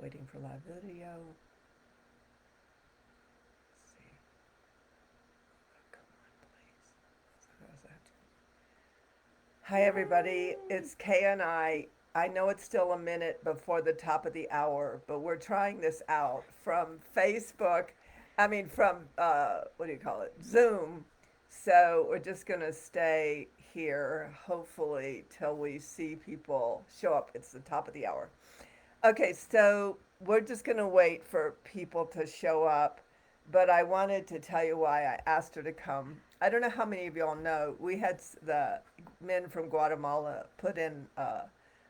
Waiting for live video. Let's see. Oh, come on, please. Hi, everybody. It's Kea and I. I know it's still a minute before the top of the hour, but we're trying this out from Facebook. From, what do you call it? Zoom. So we're just going to stay here, hopefully, till we see people show up. It's the top of the hour. Okay, so we're just going to wait for people to show up. But I wanted to tell you why I asked her to come. I don't know how many of y'all know. We had the men from Guatemala put in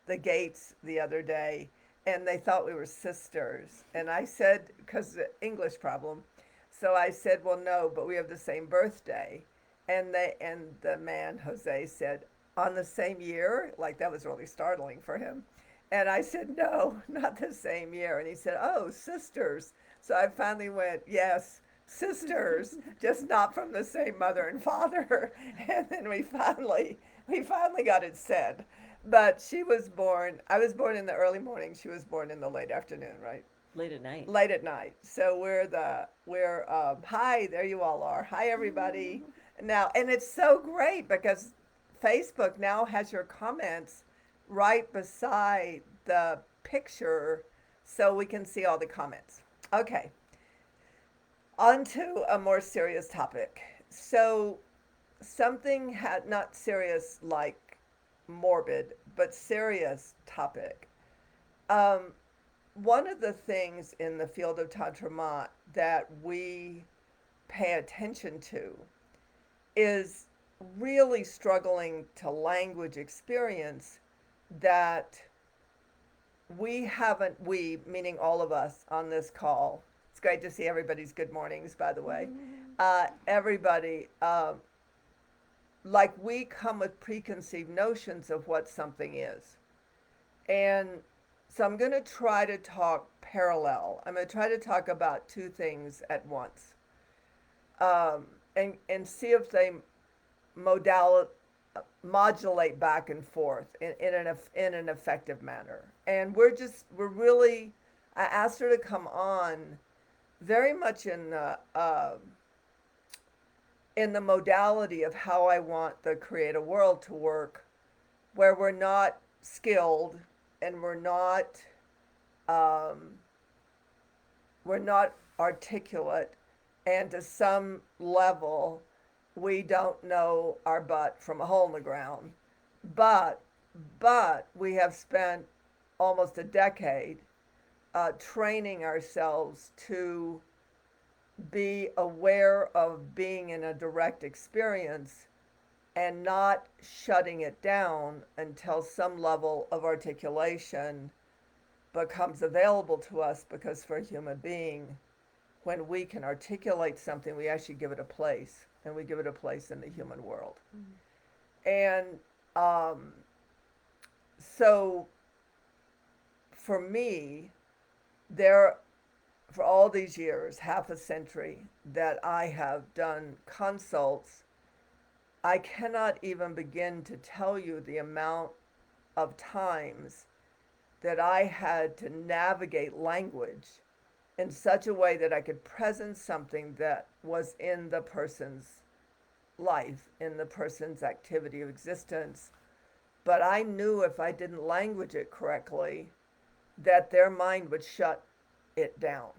the gates the other day, and they thought we were sisters. And I said, because the English problem, so I said, well, no, but we have the same birthday. And the man Jose said, on the same year, like that was really startling for him. And I said, no, not the same year. And he said, oh, sisters. So I finally went, yes, sisters, just not from the same mother and father. And then we finally got it said. But she was born, I was born in the early morning. She was born in the late afternoon, right? Late at night. Late at night. So hi, there you all are. Hi, everybody. Now, and it's so great because Facebook now has your comments right beside the picture so we can see all the comments. Okay, on to a more serious topic. So, something had not serious like morbid, but serious topic. Um, One of the things in the field of Tantra that we pay attention to is really struggling to language experience that we, meaning all of us on this call, it's great to see everybody's good mornings, by the way. Everybody, like we come with preconceived notions of what something is. And so I'm going to try to talk parallel. I'm going to try to talk about two things at once, and see if they modal modulate back and forth in an effective manner. And we're really, I asked her to come on very much in the modality of how I want the creative world to work, where we're not skilled and um, we're not articulate, and to some level, we don't know our butt from a hole in the ground. But we have spent almost a decade training ourselves to be aware of being in a direct experience and not shutting it down until some level of articulation becomes available to us, because for a human being, when we can articulate something, we actually give it a place, and we give it a place in the human world. And um, so for me, there, for all these years, half a century that I have done consults, I cannot even begin to tell you the amount of times that I had to navigate language in such a way that I could present something that was in the person's life, in the person's activity of existence. But I knew if I didn't language it correctly, that their mind would shut it down,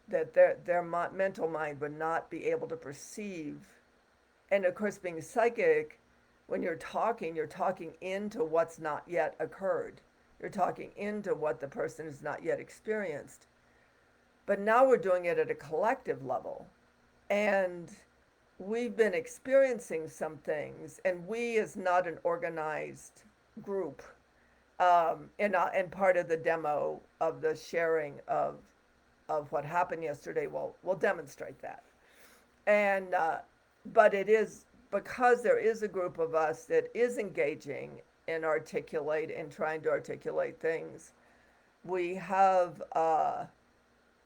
that their mental mind would not be able to perceive. And of course, being psychic, when you're talking into what's not yet occurred. You're talking into what the person has not yet experienced. But now we're doing it at a collective level. And we've been experiencing some things, and we is not an organized group. And part of the demo of the sharing of what happened yesterday will demonstrate that. And but it is because there is a group of us that is engaging in articulate and trying to articulate things. We have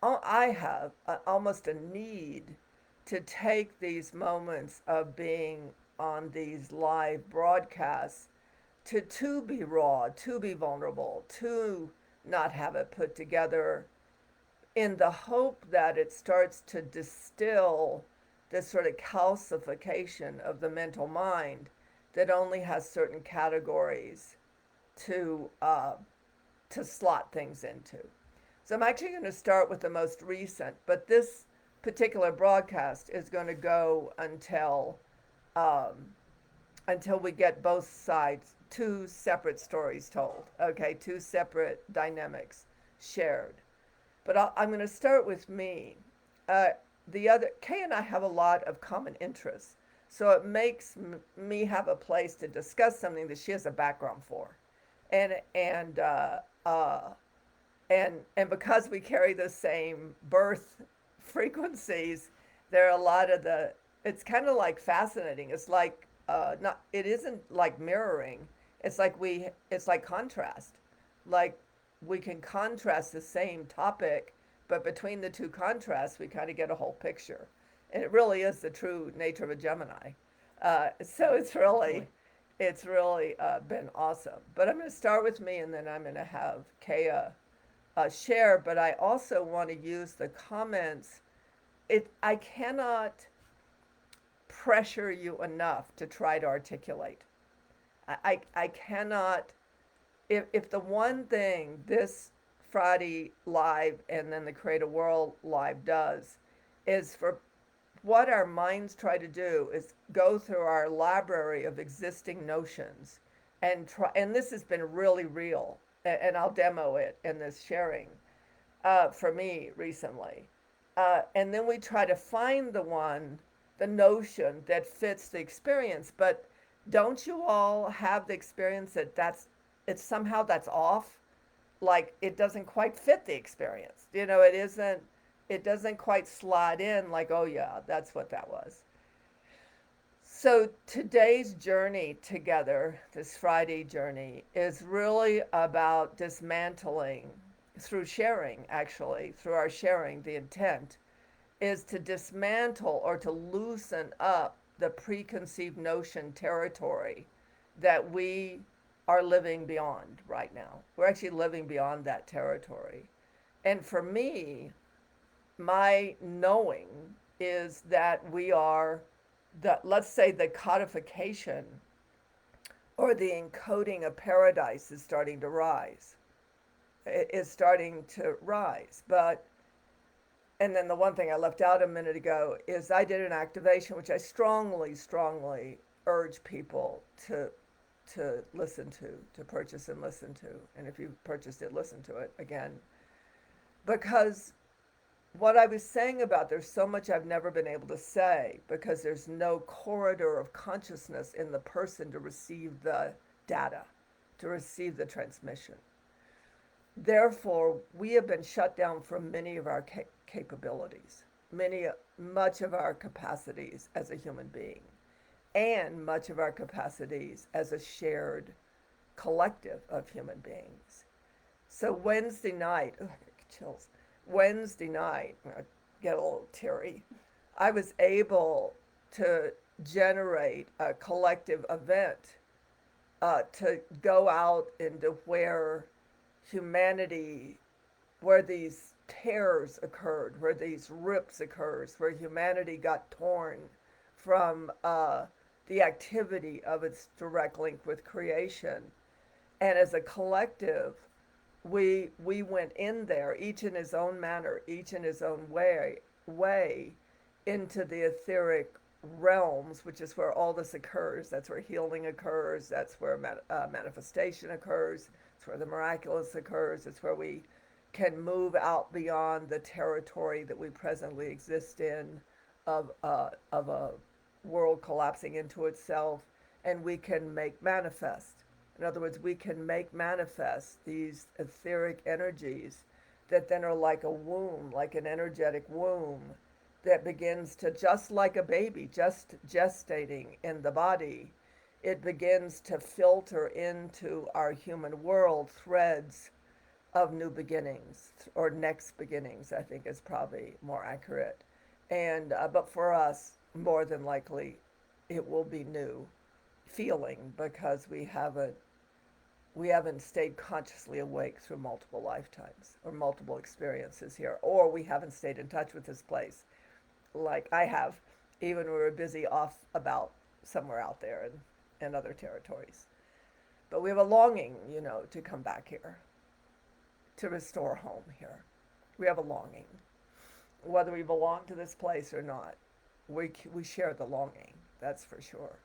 I have almost a need to take these moments of being on these live broadcasts to be raw, to be vulnerable, to not have it put together, in the hope that it starts to distill this sort of calcification of the mental mind that only has certain categories to slot things into. So I'm actually going to start with the most recent, but this particular broadcast is going to go um, until we get both sides, two separate stories told. Okay, two separate dynamics shared. But I'm going to start with me. Uh, the other Kay and I have a lot of common interests, so it makes me have a place to discuss something that she has a background for, and and uh, uh, and because we carry the same birth frequencies, there are a lot of the. It's kind of like fascinating. It's like not. It isn't like mirroring. It's like we. It's like contrast. Like we can contrast the same topic, but between the two contrasts, we kind of get a whole picture. And it really is the true nature of a Gemini. So Absolutely. it's really been awesome. But I'm going to start with me, and then I'm going to have Kea share. But I also want to use the comments. I cannot pressure you enough to try to articulate. I cannot. If the one thing this Friday live and then the Create a World live does is for what our minds try to do is go through our library of existing notions and try, and this has been really real, and I'll demo it in this sharing for me recently. And then we try to find the notion that fits the experience. But don't you all have the experience that it's somehow that's off? Like it doesn't quite fit the experience. It doesn't quite slide in like, oh yeah, that's what that was. So today's journey together, this Friday journey, is really about dismantling through sharing, actually, through our sharing, the intent is to dismantle or to loosen up the preconceived notion territory that we are living beyond right now. We're actually living beyond that territory. And for me, my knowing is that we are let's say the codification or the encoding of paradise is starting to rise. It is starting to rise. But and then the one thing I left out a minute ago is I did an activation which I strongly, strongly urge people to listen to purchase and listen to. And if you purchased it, listen to it again. Because what I was saying about there's so much I've never been able to say because there's no corridor of consciousness in the person to receive the data, to receive the transmission. Therefore, we have been shut down from many of our capabilities, much of our capacities as a human being, and much of our capacities as a shared collective of human beings. So Wednesday night, ugh, chills. Wednesday night, I get a little teary. I was able to generate a collective event to go out into humanity, where these tears occurred, where these rips occurs, where humanity got torn from the activity of its direct link with creation. And as a collective, we went in there, each in his own manner, each in his own way into the etheric realms, which is where all this occurs. That's where healing occurs. That's where manifestation occurs. It's where the miraculous occurs. It's where we can move out beyond the territory that we presently exist in, of a world collapsing into itself, and we can make manifest. In other words, we can make manifest these etheric energies that then are like a womb, like an energetic womb that begins to, just like a baby, just gestating in the body, it begins to filter into our human world threads of new beginnings or next beginnings, I think is probably more accurate. And but for us, more than likely, it will be new feeling because we haven't we haven't stayed consciously awake through multiple lifetimes or multiple experiences here, or we haven't stayed in touch with this place like I have, even when we were busy off about somewhere out there in other territories. But we have a longing, to come back here, to restore home here. We have a longing. Whether we belong to this place or not, we share the longing, that's for sure.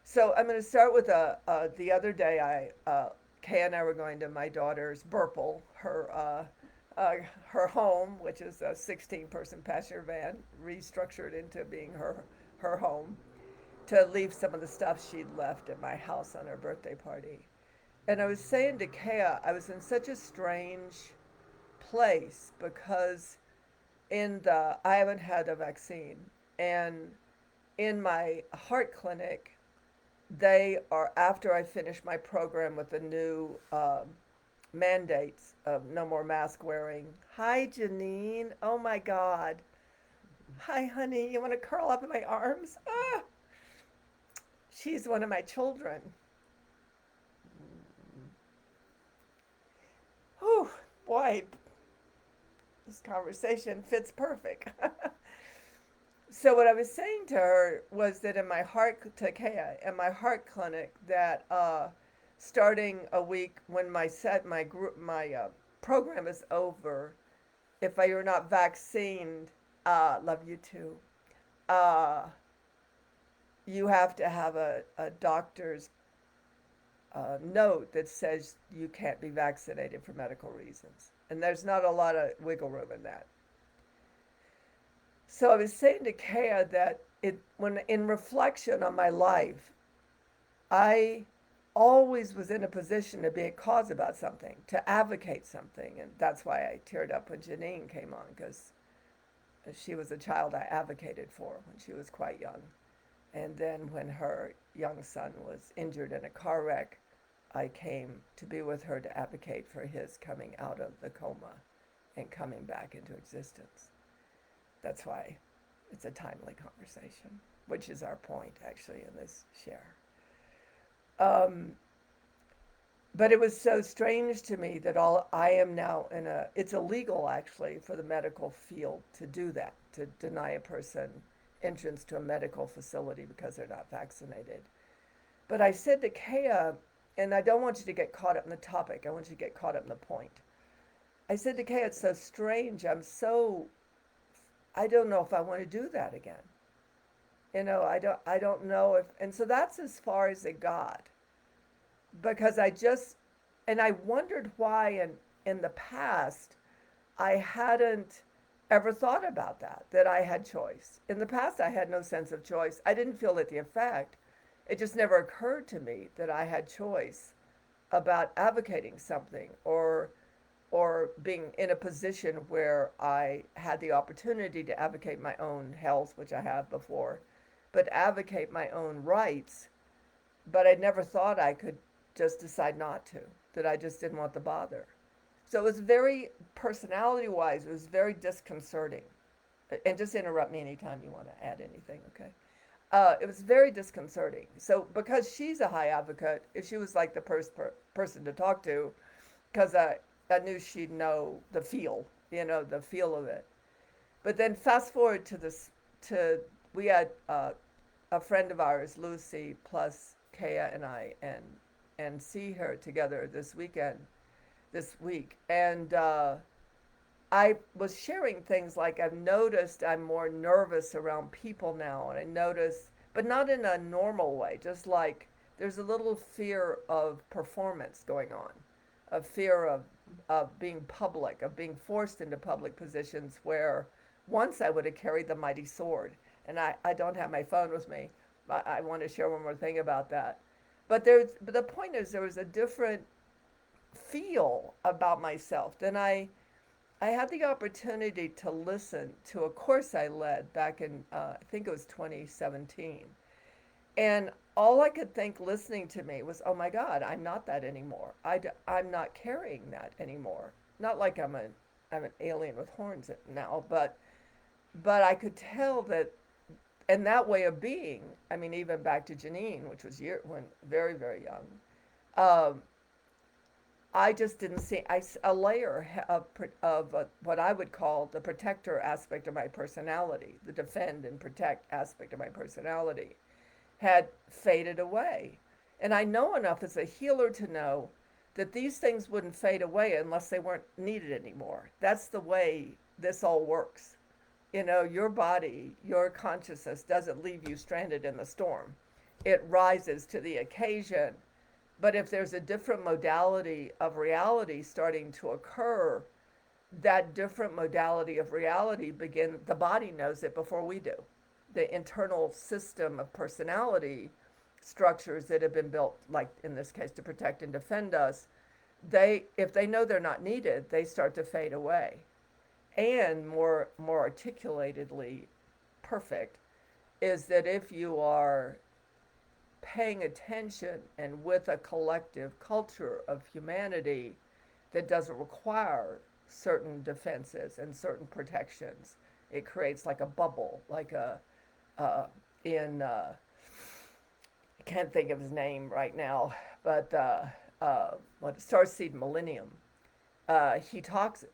So I'm going to start with the other day. Kay and I were going to my daughter's Burple, her home, which is a 16-person passenger van, restructured into being her home, to leave some of the stuff she'd left at my house on her birthday party. And I was saying to Kea, I was in such a strange place because I haven't had a vaccine, and in my heart clinic, they are, after I finish my program with the new mandates of no more mask wearing. Hi, Janine. Oh my God. Hi, honey. You want to curl up in my arms? Ah, she's one of my children. Whew, boy, this conversation fits perfect. So what I was saying to her was that in my heart, to Kea, in my heart clinic, that starting a week when my program is over, if you're not vaccinated, love you too. Uh, you have to have a doctor's note that says you can't be vaccinated for medical reasons, and there's not a lot of wiggle room in that. So I was saying to Kea that when in reflection on my life, I always was in a position to be a cause about something, to advocate something, and that's why I teared up when Janine came on, because she was a child I advocated for when she was quite young. And then when her young son was injured in a car wreck, I came to be with her to advocate for his coming out of the coma and coming back into existence. That's why it's a timely conversation, which is our point actually in this share. Um, but it was so strange to me that all I am now it's illegal actually for the medical field to do that, to deny a person entrance to a medical facility because they're not vaccinated. But I said to Kea, and I don't want you to get caught up in the topic, I want you to get caught up in the point. I said to Kay, it's so strange. I don't know if I want to do that again. I don't know if, and so that's as far as it got. Because and I wondered why in the past I hadn't ever thought about that I had choice. In the past, I had no sense of choice. I didn't feel it the effect. It just never occurred to me that I had choice about advocating something or being in a position where I had the opportunity to advocate my own health, which I have before, but advocate my own rights. But I never thought I could just decide not to, that I just didn't want the bother. So it was very, personality wise, it was very disconcerting. And just interrupt me anytime you want to add anything, okay? It was very disconcerting. So because she's a high advocate, if she was like the person to talk to, because I knew she'd know the feel of it. But then fast forward to this, we had a friend of ours, Lucy, plus Kea and I, and see her together this week. And I was sharing things like I've noticed I'm more nervous around people now, and I notice, but not in a normal way, just like there's a little fear of performance going on, a fear of being public, of being forced into public positions where once I would have carried the mighty sword. And I don't have my phone with me. I want to share one more thing about that. But the point is there was a different feel about myself. Then I had the opportunity to listen to a course I led back in, I think it was 2017. And all I could think listening to me was, oh my God, I'm not that anymore. I'm not carrying that anymore. Not like I'm an alien with horns now, but I could tell that, and that way of being, I mean, even back to Janine, which was when very, very young, Um, I just didn't see a layer of what I would call the protector aspect of my personality, the defend and protect aspect of my personality, had faded away. And I know enough as a healer to know that these things wouldn't fade away unless they weren't needed anymore. That's the way this all works. Your body, your consciousness doesn't leave you stranded in the storm. It rises to the occasion. But if there's a different modality of reality starting to occur, that different modality of reality the body knows it before we do. The internal system of personality structures that have been built, like in this case, to protect and defend us, if they know they're not needed, they start to fade away. And more articulatedly perfect is that if you are paying attention and with a collective culture of humanity that doesn't require certain defenses and certain protections, it creates like a bubble, like in I can't think of his name right now, but what Starseed Millennium. He talks.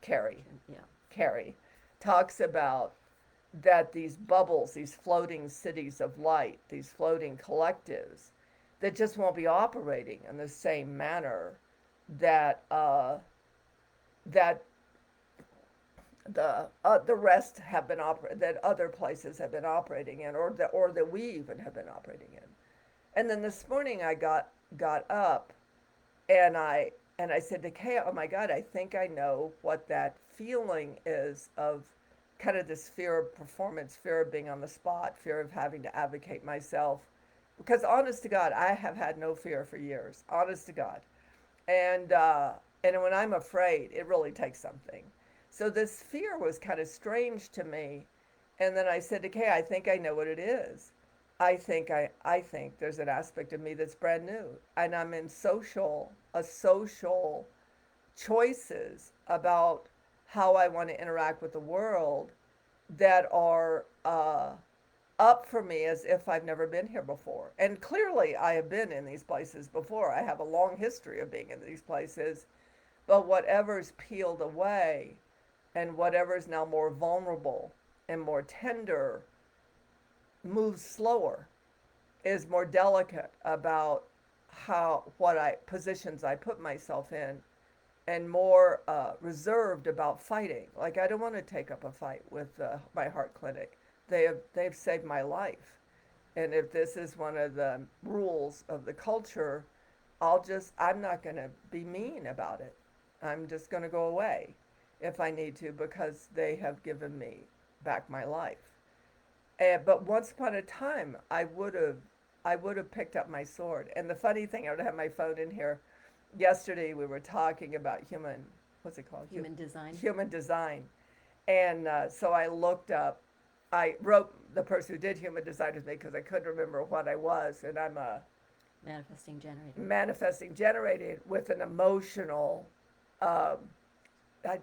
Carrie, Yeah. Carrie talks about that these bubbles, these floating cities of light, these floating collectives, that just won't be operating in the same manner that that the rest have been that other places have been operating in, or that we even have been operating in. And then this morning I got up and I said to Kea, "Oh my God, I think I know what that feeling is of kind of this fear of performance, fear of being on the spot, fear of having to advocate myself." Because honest to God, I have had no fear for years. Honest to God, and when I'm afraid, it really takes something. So this fear was kind of strange to me, and then I said to Kay, "I think I know what it is. I think there's an aspect of me that's brand new, and I'm in social choices about how I want to interact with the world that are up for me as if I've never been here before. And clearly, I have been in these places before. I have a long history of being in these places, but whatever's peeled away and whatever's now more vulnerable and more tender moves slower, is more delicate about how what I positions I put myself in, and more reserved about fighting. Like I don't want to take up a fight with my heart clinic. They've saved my life, and if this is one of the rules of the culture, I'm not going to be mean about it. I'm just going to go away if I need to because they have given me back my life. But once upon a time, I would have picked up my sword. And the funny thing, I would have my phone in here. Yesterday, we were talking about what's it called? Human design. Human design. And so I looked up, I wrote the person who did human design with me because I couldn't remember what I was. And I'm a Manifesting generator. manifesting generated with an emotional, um,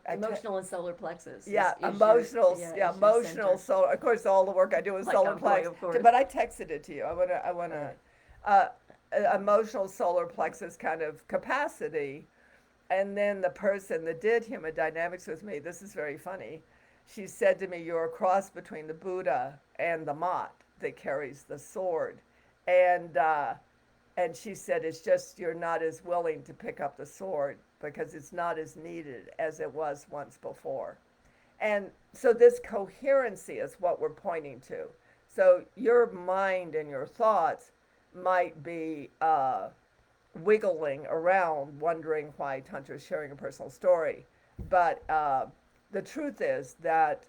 Emotional and solar plexus. yeah, Is emotional, your, yeah, is your emotional. center. So of course, all the work I do is Like solar I'm going, plex. of course. But I texted it to you. I wanna, Right. uh, emotional solar plexus kind of capacity. And then the person that did human dynamics with me, this is very funny. She said to me, "You're a cross between the Buddha and the Mott that carries the sword," and uh, and she said, "It's just you're not as willing to pick up the sword because it's not as needed as it was once before." And so this coherency is what we're pointing to. So your mind and your thoughts might be wiggling around, wondering why Tantra is sharing a personal story. But the truth is that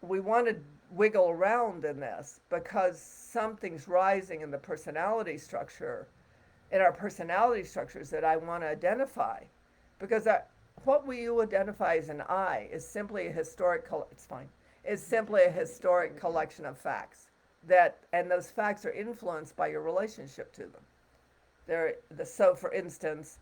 we want to wiggle around in this because something's rising in the personality structure, in our personality structures that I want to identify. Because what you identify as an I is simply a it's fine, is simply a historic collection of facts and those facts are influenced by your relationship to them. So for instance,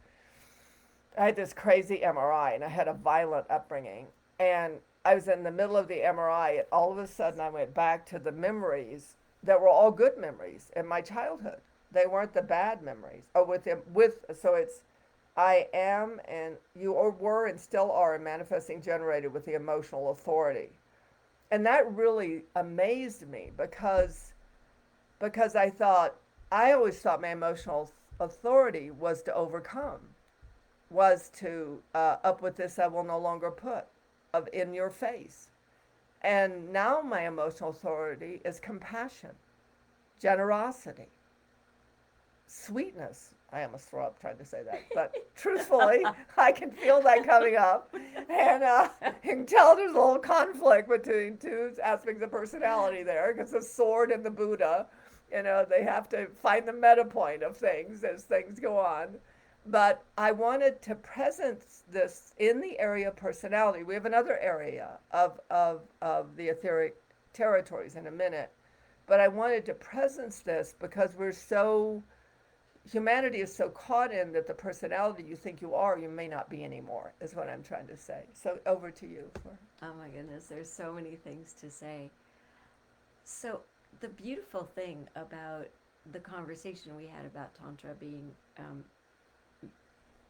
I had this crazy MRI and I had a violent upbringing. And I was in the middle of the MRI, and all of a sudden I went back to the memories that were all good memories in my childhood They weren't the bad memories. Oh, with him, with so it's I am and you or were and still are a manifesting generator with the emotional authority, and that really amazed me because I always thought my emotional authority was to overcome, was to up with this I will no longer put, of in your face, and now my emotional authority is compassion, generosity, sweetness. I almost throw up trying to say that, but truthfully, I can feel that coming up, and you can tell there's a little conflict between two aspects of personality there, because the sword and the Buddha, they have to find the meta point of things as things go on. But I wanted to presence this in the area of personality. We have another area of the etheric territories in a minute, but I wanted to presence this because humanity is so caught in that the personality you think you are, you may not be anymore, is what I'm trying to say. So over to you. Oh my goodness, there's so many things to say. So the beautiful thing about the conversation we had about Tantra being,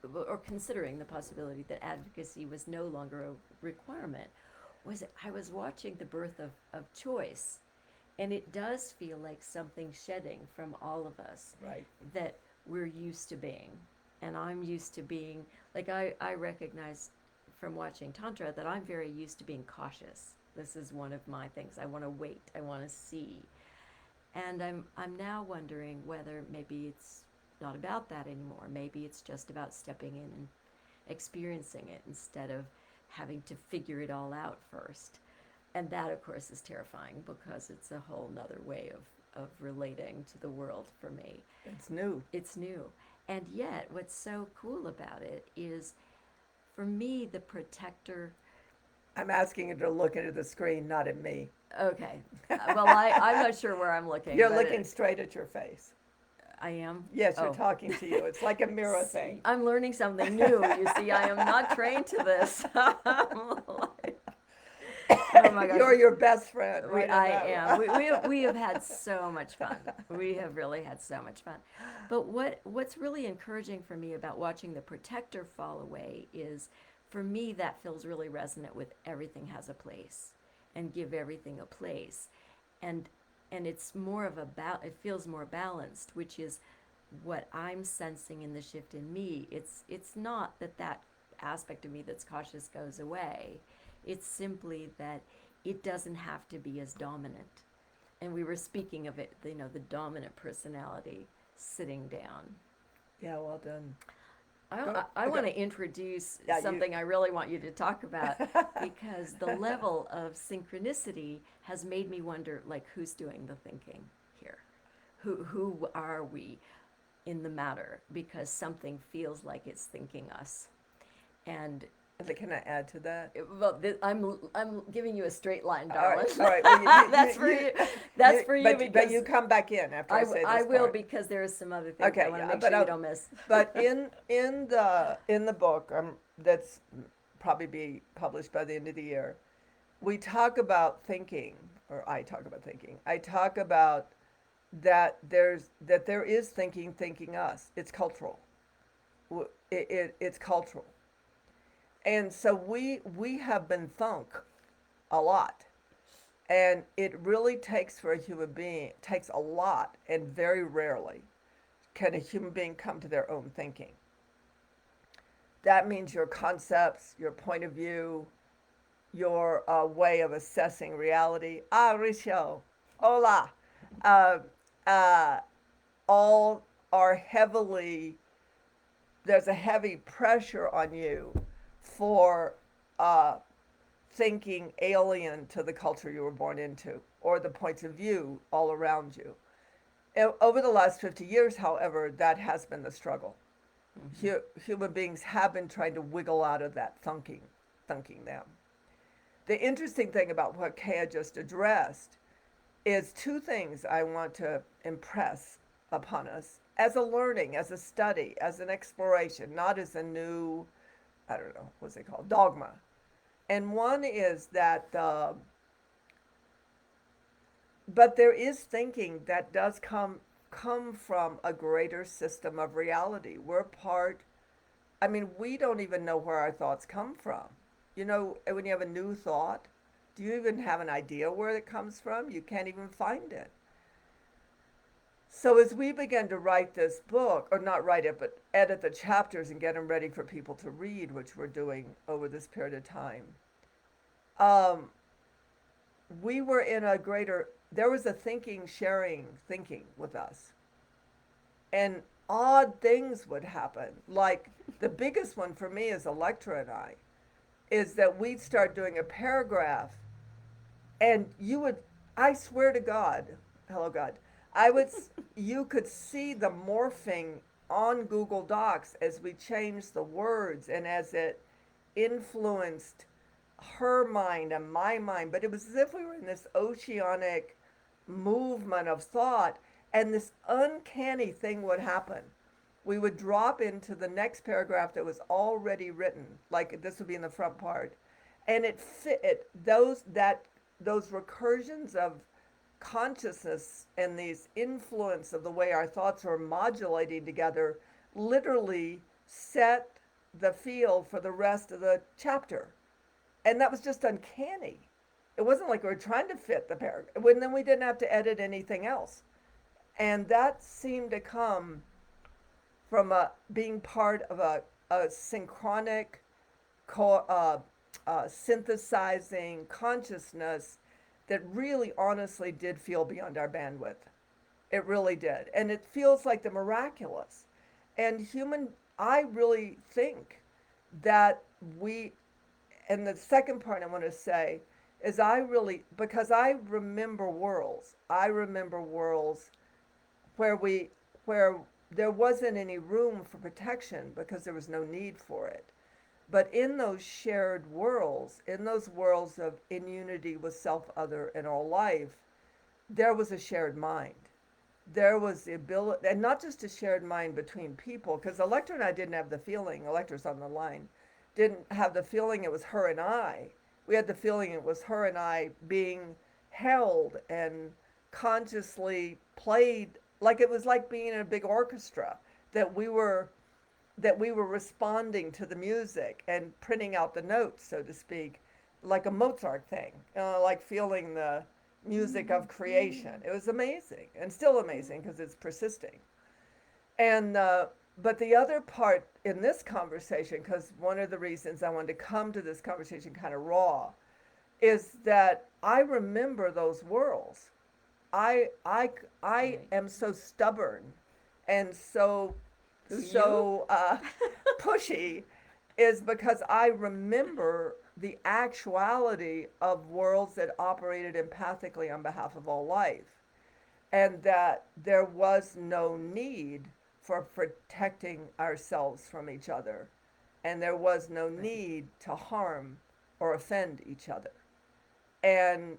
or considering the possibility that advocacy was no longer a requirement, was I was watching the birth of choice. And it does feel like something shedding from all of us. Right. That we're used to being. And I'm used to being, like I recognize from watching Tantra that I'm very used to being cautious. This is one of my things. I want to wait. I want to see. And I'm now wondering whether maybe it's not about that anymore. Maybe it's just about stepping in and experiencing it instead of having to figure it all out first. And that, of course, is terrifying because it's a whole nother way of relating to the world for me. It's new. It's new. And yet, what's so cool about it is, for me, the protector. I'm asking you to look into the screen, not at me. Okay. Well, I'm not sure where I'm looking. You're looking straight at your face. I am? Yes, you're talking to you. It's like a mirror See, thing. I'm learning something new. You see, I am not trained to this. Oh my gosh. You're your best friend. Right I am. We have had so much fun. We have really had so much fun. But what's really encouraging for me about watching the protector fall away is, for me, that feels really resonant with everything has a place, and give everything a place, and it's more of it feels more balanced, which is what I'm sensing in the shift in me. It's not that aspect of me that's cautious goes away. It's simply that it doesn't have to be as dominant. And we were speaking of it, the dominant personality sitting down. Yeah, well done. I want to introduce something I really want you to talk about, because the level of synchronicity has made me wonder, like, who's doing the thinking here? Who are we in the matter? Because something feels like it's thinking us. And can I add to that? Well, I'm giving you a straight line, darling. All right. Well, that's for you. That's for you. But you come back in after I say this. I will, part. because there is some other things I want to make sure you don't miss. But in the book, that's probably be published by the end of the year, we talk about thinking, or I talk about thinking. I talk about that there is thinking us. It's cultural. It's cultural. And so we have been thunk a lot. And it really takes for a human being, takes a lot, and very rarely can a human being come to their own thinking. That means your concepts, your point of view, your way of assessing reality. Richo, hola. All are heavily, there's a heavy pressure on you for thinking alien to the culture you were born into, or the points of view all around you. Over the last 50 years, however, that has been the struggle. Mm-hmm. Human beings have been trying to wiggle out of that thinking them. The interesting thing about what Kea just addressed is two things I want to impress upon us as a learning, as a study, as an exploration, not as a new, I don't know, what's it called, dogma. And one is that, but there is thinking that does come come from a greater system of reality. We're part, I mean, we don't even know where our thoughts come from. You know, when you have a new thought, do you even have an idea where it comes from? You can't even find it. So as we began to write this book, or not write it, but edit the chapters and get them ready for people to read, which we're doing over this period of time, um, we were in a greater, there was a thinking, sharing thinking with us. And odd things would happen. Like the biggest one for me as Electra and I is that we'd start doing a paragraph and you would, I swear to God, hello God, I would, you could see the morphing on Google Docs as we changed the words and as it influenced her mind and my mind. But it was as if we were in this oceanic movement of thought, and this uncanny thing would happen. We would drop into the next paragraph that was already written, like this would be in the front part, and it fit those recursions of consciousness and these influence of the way our thoughts are modulating together literally set the field for the rest of the chapter. And that was just uncanny. It wasn't like we were trying to fit the paragraph. When then we didn't have to edit anything else. And that seemed to come from being part of a synchronic, synthesizing consciousness that really honestly did feel beyond our bandwidth. It really did. And it feels like the miraculous. And I really think that and the second part I want to say is because I remember worlds. I remember worlds where where there wasn't any room for protection because there was no need for it. But in those shared worlds, in those worlds of in unity with self, other, and all life, there was a shared mind. There was the ability, and not just a shared mind between people, because Electra and I didn't have the feeling, Electra's on the line, didn't have the feeling it was her and I. We had the feeling it was her and I being held and consciously played, like it was like being in a big orchestra, that we were responding to the music and printing out the notes, so to speak, like a Mozart thing, like feeling the music of creation. It was amazing and still amazing because it's persisting. And but the other part in this conversation, because one of the reasons I wanted to come to this conversation kind of raw, is that I remember those worlds. I am so stubborn and Who you? so pushy, is because I remember the actuality of worlds that operated empathically on behalf of all life, and that there was no need for protecting ourselves from each other, and there was no need to harm or offend each other, and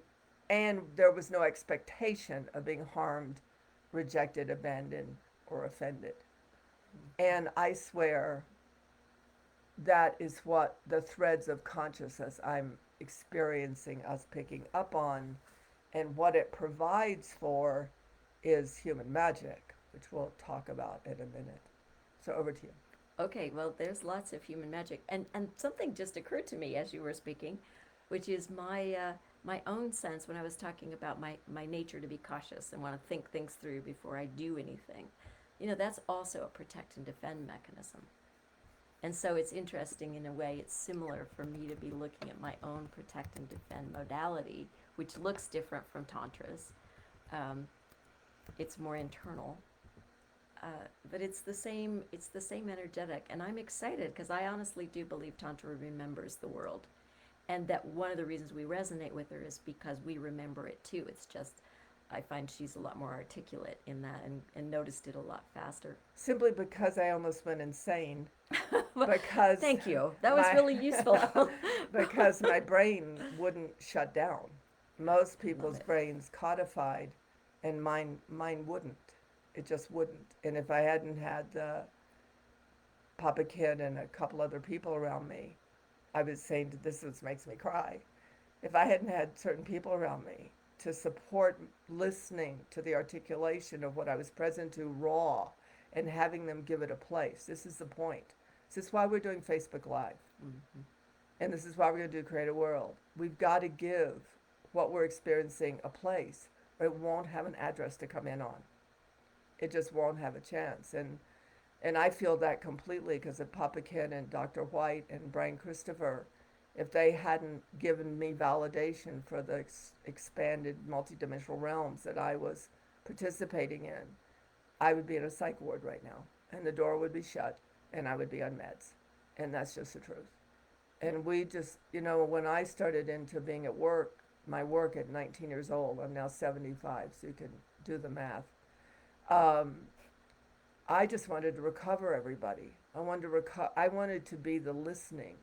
there was no expectation of being harmed, rejected, abandoned, or offended. And I swear that is what the threads of consciousness I'm experiencing us picking up on, and what it provides for is human magic, which we'll talk about in a minute. So over to you. Okay, well, there's lots of human magic, and something just occurred to me as you were speaking, which is my own sense when I was talking about my nature to be cautious and want to think things through before I do anything. You know, that's also a protect and defend mechanism. And so it's interesting in a way, it's similar for me to be looking at my own protect and defend modality, which looks different from Tantra's. Um, it's more internal. But it's the same energetic, and I'm excited because I honestly do believe Tantra remembers the world, and that one of the reasons we resonate with her is because we remember it too. It's just I find she's a lot more articulate in that, and noticed it a lot faster. Simply because I almost went insane, Well, because thank you. That was my really useful. because my brain wouldn't shut down. Most Love people's it. brains codified, and mine wouldn't. It just wouldn't. And if I hadn't had Papa Kid and a couple other people around me, I was saying this makes me cry. If I hadn't had certain people around me, to support listening to the articulation of what I was present to raw and having them give it a place. This is the point. This is why we're doing Facebook Live. Mm-hmm. And this is why we're going to do Create a World. We've got to give what we're experiencing a place, or it won't have an address to come in on. It just won't have a chance. And I feel that completely because of Papa Ken and Dr. White and Brian Christopher, if they hadn't given me validation for the expanded multidimensional realms that I was participating in, I would be in a psych ward right now, and the door would be shut, and I would be on meds. And that's just the truth. And we just, when I started into being at work, my work at 19 years old, I'm now 75, so you can do the math. Um, I just wanted to recover everybody. I wanted to be the listening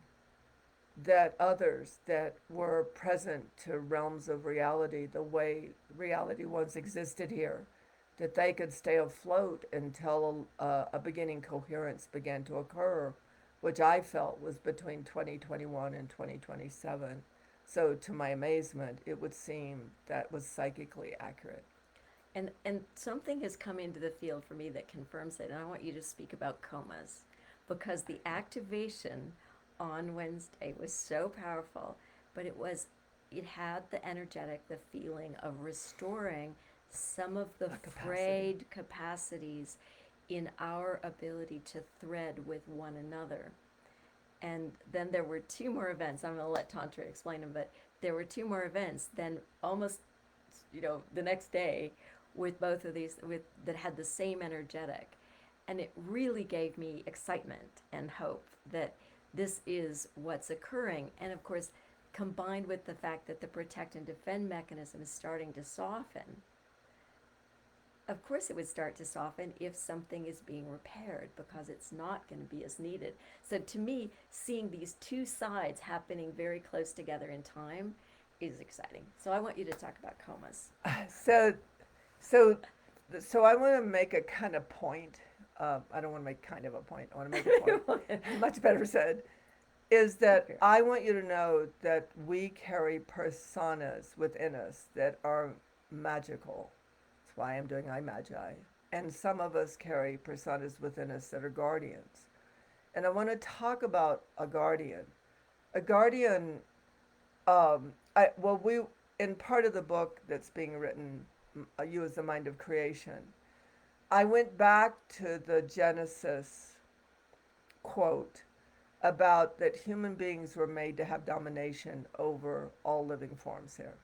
that others that were present to realms of reality, the way reality once existed here, that they could stay afloat until a beginning coherence began to occur, which I felt was between 2021 and 2027. So, to my amazement, it would seem that was psychically accurate. And something has come into the field for me that confirms it. And I want you to speak about comas, because the activation on Wednesday was so powerful, but it had the energetic, the feeling of restoring some of the frayed capacities in our ability to thread with one another. And then there were two more events. I'm going to let Tantra explain them, but there were two more events. Then almost, the next day, with both of these, that had the same energetic, and it really gave me excitement and hope that this is what's occurring. And of course, combined with the fact that the protect and defend mechanism is starting to soften, of course it would start to soften if something is being repaired, because it's not going to be as needed. So to me, seeing these two sides happening very close together in time is exciting. So I want you to talk about comas. So, so, so I want to make a kind of point. I don't want to make kind of a point. I want to make a point. Much better said. Is that I want you to know that we carry personas within us that are magical. That's why I'm doing I Magi. And some of us carry personas within us that are guardians. And I want to talk about a guardian. A guardian, we in part of the book that's being written, You as the Mind of Creation, I went back to the Genesis quote about that human beings were made to have domination over all living forms here.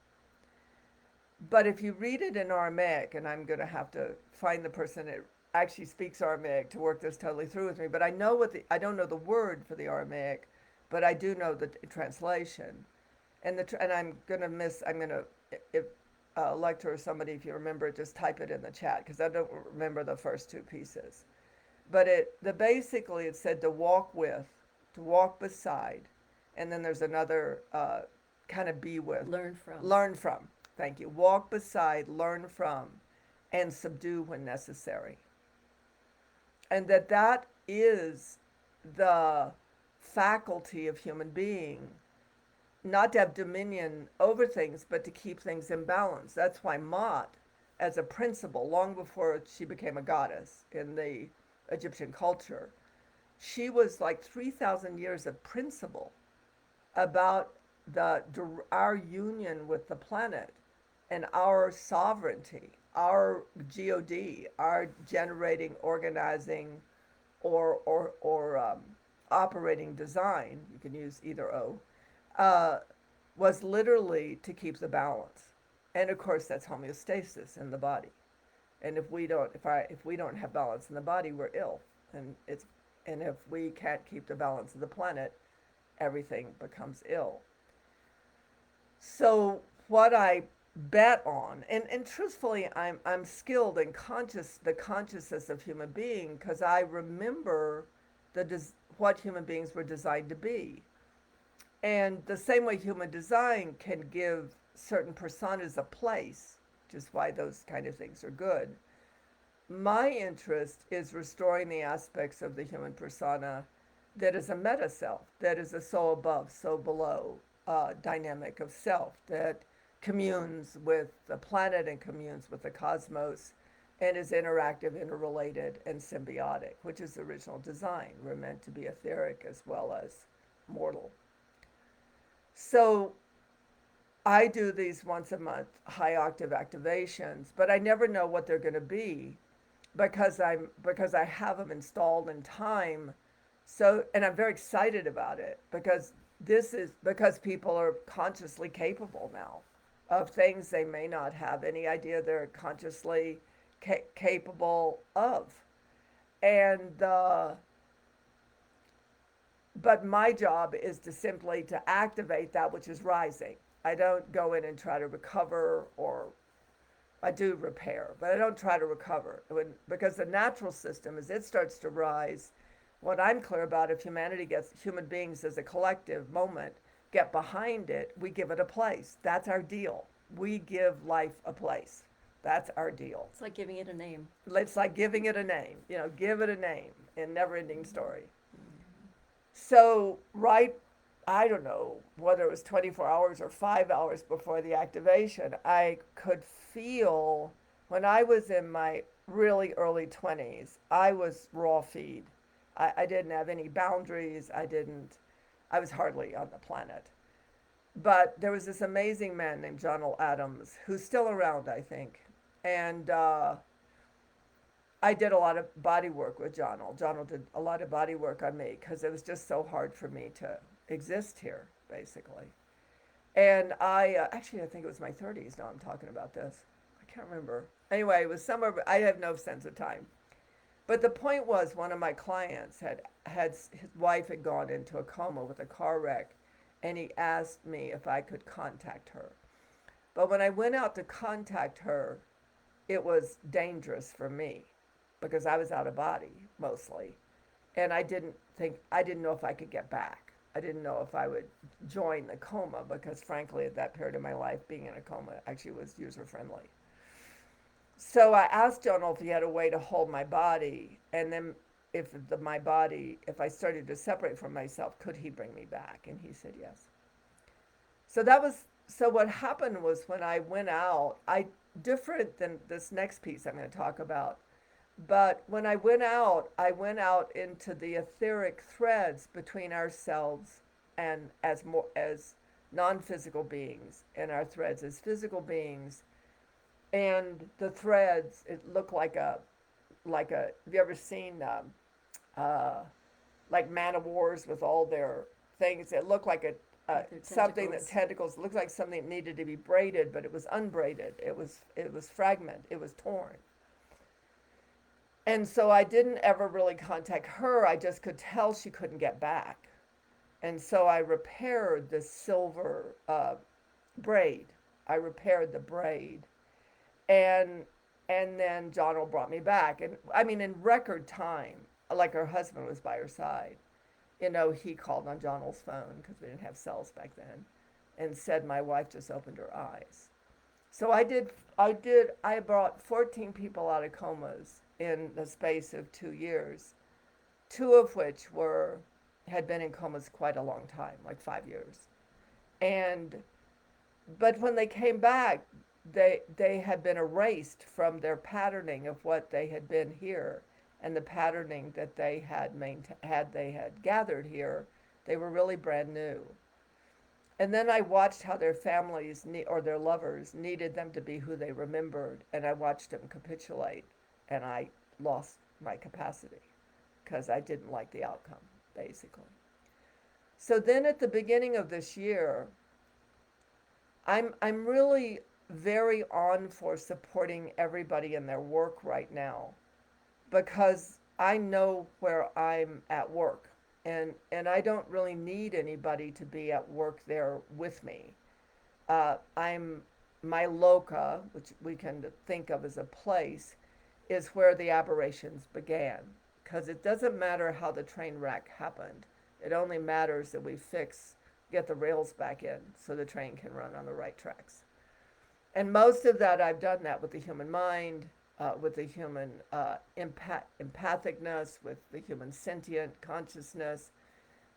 But if you read it in Aramaic, and I'm going to have to find the person that actually speaks Aramaic to work this totally through with me, but I don't know the word for the Aramaic, but I do know the translation. And I'm going to, if Lecter or somebody, if you remember it, just type it in the chat, because I don't remember the first two pieces. But basically it said to walk with, to walk beside, and then there's another kind of be with. Learn from. Learn from. Thank you. Walk beside, learn from, and subdue when necessary. And that is the faculty of human being, not to have dominion over things, but to keep things in balance. That's why Ma'at, as a principle, long before she became a goddess in the Egyptian culture, she was like 3,000 years of principle about our union with the planet and our sovereignty, our God, our generating, organizing, or operating design. You can use either O. Was literally to keep the balance, and of course that's homeostasis in the body. And if we don't have balance in the body, we're ill, and if we can't keep the balance of the planet, everything becomes ill. So what I bet on, and truthfully, I'm skilled in the consciousness of human being, because I remember what human beings were designed to be. And the same way human design can give certain personas a place, which is why those kind of things are good. My interest is restoring the aspects of the human persona that is a meta self, that is a so above, so below dynamic of self, that communes with the planet and communes with the cosmos and is interactive, interrelated, and symbiotic, which is the original design. We're meant to be etheric as well as mortal. So I do these once a month high octave activations, but I never know what they're going to be because I have them installed in time. So, and I'm very excited about it because this is because people are consciously capable now of things they may not have any idea they're consciously capable of. And but my job is to simply to activate that which is rising. I don't go in and try to recover, or I do repair, but I don't try to recover. Because the natural system, as it starts to rise, what I'm clear about, if humanity gets, human beings as a collective moment, get behind it, we give it a place. That's our deal. We give life a place. That's our deal. It's like giving it a name. It's like giving it a name, give it a name in Never Ending Story. So, right, I don't know whether it was 24 hours or 5 hours before the activation, I could feel when I was in my really early 20s, I was raw feed. I didn't have any boundaries. I was hardly on the planet. But there was this amazing man named John L. Adams, who's still around, I think. And I did a lot of body work with John L. John L. did a lot of body work on me because it was just so hard for me to exist here, basically. And actually, I think it was my 30s now I'm talking about this. I can't remember. Anyway, it was somewhere, I have no sense of time. But the point was, one of my clients had his wife had gone into a coma with a car wreck, and he asked me if I could contact her. But when I went out to contact her, it was dangerous for me because I was out of body mostly, and I didn't know if I could get back. I didn't know if I would join the coma because, frankly, at that period of my life, being in a coma actually was user friendly. So I asked John if he had a way to hold my body, and then if I started to separate from myself, could he bring me back? And he said yes. So what happened was when I went out, different than this next piece I'm going to talk about. But when I went out into the etheric threads between ourselves and as non-physical beings, and our threads as physical beings. And the threads, it looked like a. Have you ever seen uh, like man of wars with all their things? It looked like something that tentacles. It looked like something that needed to be braided, but it was unbraided. It was fragmented. It was torn. And so I didn't ever really contact her. I just could tell she couldn't get back. And so I repaired the silver braid. I repaired the braid, and and then John brought me back, and I mean in record time, like her husband was by her side. He called on John's phone because we didn't have cells back then, and said my wife just opened her eyes. So I brought 14 people out of comas in the space of 2 years, two of which had been in comas quite a long time, like 5 years. And but when they came back, they had been erased from their patterning of what they had been here, and the patterning that they had gathered here. They were really brand new. And then I watched how their families or their lovers needed them to be who they remembered, and I watched them capitulate, and I lost my capacity because I didn't like the outcome, basically. So then at the beginning of this year, I'm really very on for supporting everybody in their work right now because I know where I'm at work, and I don't really need anybody to be at work there with me. I'm my loca, which we can think of as a place, is where the aberrations began. Because it doesn't matter how the train wreck happened. It only matters that get the rails back in so the train can run on the right tracks. And most of that, I've done that with the human mind, with the human empathicness, with the human sentient consciousness,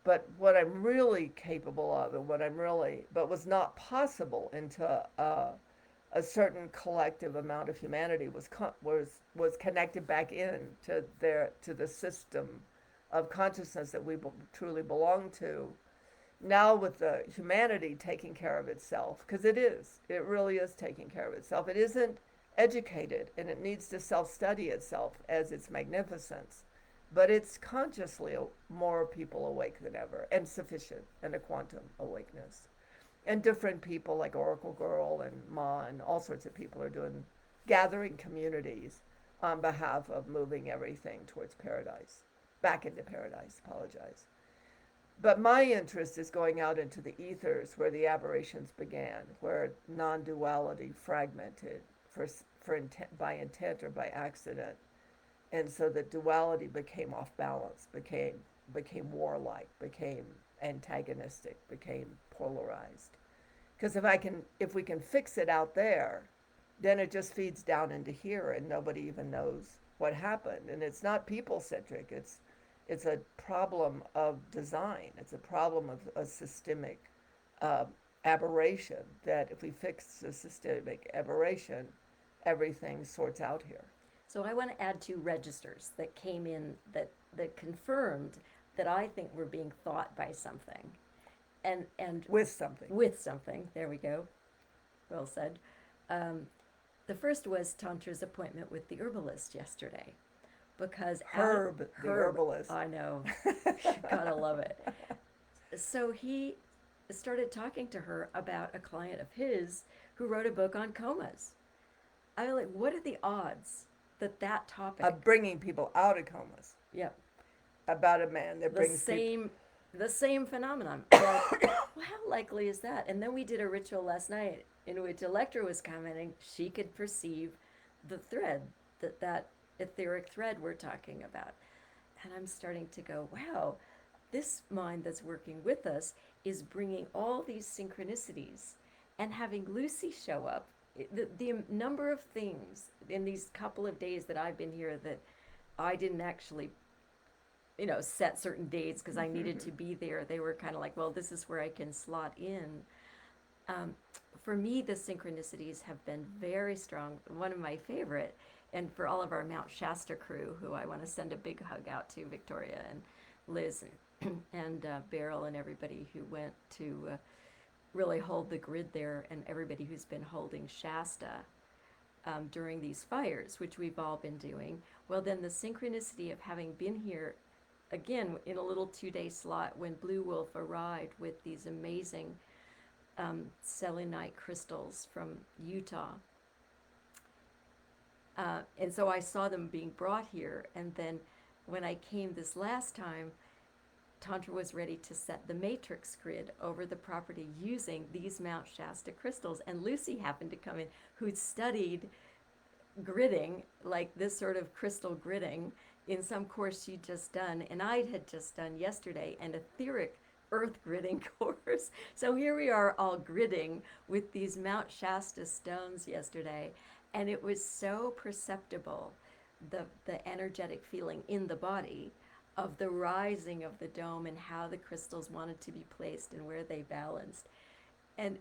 But what I'm really capable of, and what I'm really, but was not possible into a certain collective amount of humanity was connected back in to the system of consciousness that we truly belong to. Now with the humanity taking care of itself, because it really is taking care of itself. It isn't educated, and it needs to self-study itself as its magnificence, but it's consciously more people awake than ever, and sufficient, and a quantum awakeness. And different people like Oracle Girl and Ma and all sorts of people are doing gathering communities on behalf of moving everything towards paradise, back into paradise. Apologize. But my interest is going out into the ethers where the aberrations began, where non-duality fragmented for intent, by intent or by accident, and so the duality became off balance, became warlike, became antagonistic, became polarized. Because if we can fix it out there, then it just feeds down into here, and nobody even knows what happened. And it's not people centric. It's a problem of design. It's a problem of a systemic uh, aberration. That if we fix the systemic aberration, everything sorts out here. So I want to add two registers that came in that confirmed that I think we're being thought by something, and With something. with something. There we go. Well said. Um, the first was Tantra's appointment with the herbalist yesterday, because Herb, the herbalist. I know, gotta love it. So he started talking to her about a client of his who wrote a book on comas. I was like, what are the odds that that topic? Of bringing people out of comas. Yep. About a man that The brings people. same phenomenon. Well, how likely is that? And then we did a ritual last night in which Electra was commenting she could perceive the thread, that etheric thread we're talking about. And I'm starting to go, wow, this mind that's working with us is bringing all these synchronicities, and having Lucy show up. The number of things in these couple of days that I've been here that I didn't actually, set certain dates because I needed to be there. They were kind of like, well, this is where I can slot in. Um, for me, the synchronicities have been very strong. One of my favorite, and for all of our Mount Shasta crew, who I want to send a big hug out to, Victoria and Liz and Beryl and everybody who went to really hold the grid there, and everybody who's been holding Shasta during these fires, which we've all been doing. Well, then the synchronicity of having been here again in a little 2-day slot when Blue Wolf arrived with these amazing selenite crystals from Utah. And so I saw them being brought here, and then when I came this last time, Tantra was ready to set the matrix grid over the property using these Mount Shasta crystals. And Lucy happened to come in, who'd studied gridding, like this sort of crystal gridding, in some course she'd just done. And I had just done yesterday an etheric earth gridding course. So here we are all gridding with these Mount Shasta stones yesterday. And it was so perceptible, the energetic feeling in the body of the rising of the dome and how the crystals wanted to be placed and where they balanced. And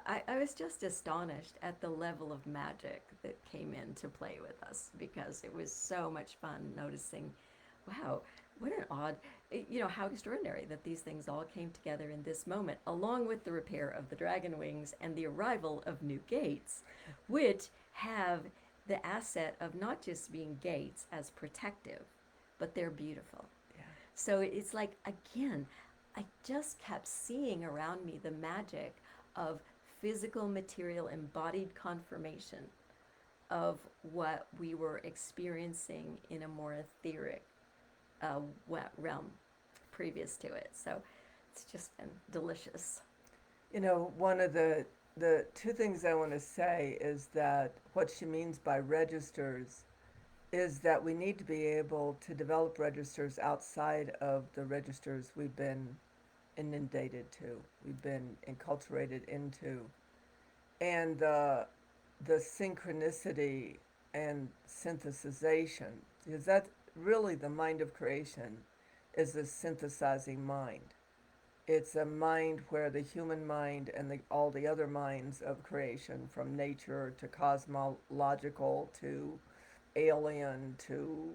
I was just astonished at the level of magic that came in to play with us, because it was so much fun noticing, wow, what an odd, how extraordinary that these things all came together in this moment, along with the repair of the dragon wings and the arrival of new gates, which have the asset of not just being gates as protective, but they're beautiful. Yeah. So it's like, again, I just kept seeing around me the magic of physical material embodied confirmation of what we were experiencing in a more etheric realm previous to it. So it's just been delicious. One of the two things I want to say is that what she means by registers is that we need to be able to develop registers outside of the registers we've been inundated to, we've been enculturated into. And the synchronicity and synthesization, because that's really the mind of creation, is a synthesizing mind. It's a mind where the human mind and all the other minds of creation, from nature to cosmological to alien to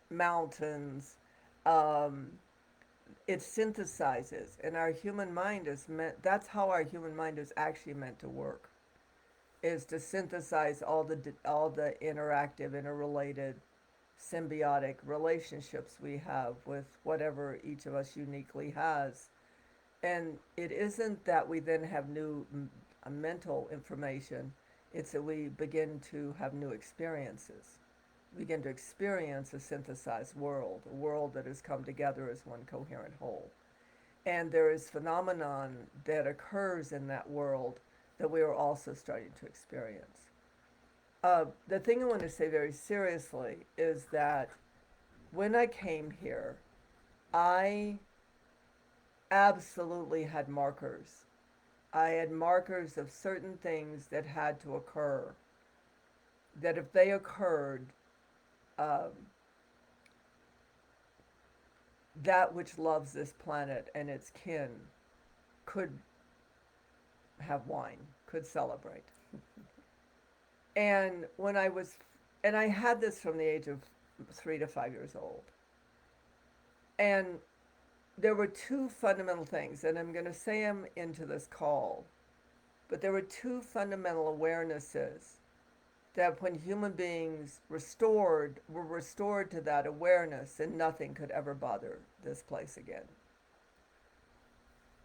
mountains, um, it synthesizes. And our human mind is meant, that's how our human mind is actually meant to work, is to synthesize all the interactive, interrelated, symbiotic relationships we have with whatever each of us uniquely has. And it isn't that we then have new mental information, it's that we begin to have new experiences. We begin to experience a synthesized world, a world that has come together as one coherent whole. And there is phenomenon that occurs in that world that we are also starting to experience. The thing I want to say very seriously is that when I came here, I absolutely had markers. I had markers of certain things that had to occur, that if they occurred, um, that which loves this planet and its kin could have wine, could celebrate. And when I was, and I had this from the age of 3 to 5 years old. And there were two fundamental things, and I'm going to say them into this call, but there were two fundamental awarenesses that when human beings were restored to that awareness, and nothing could ever bother this place again.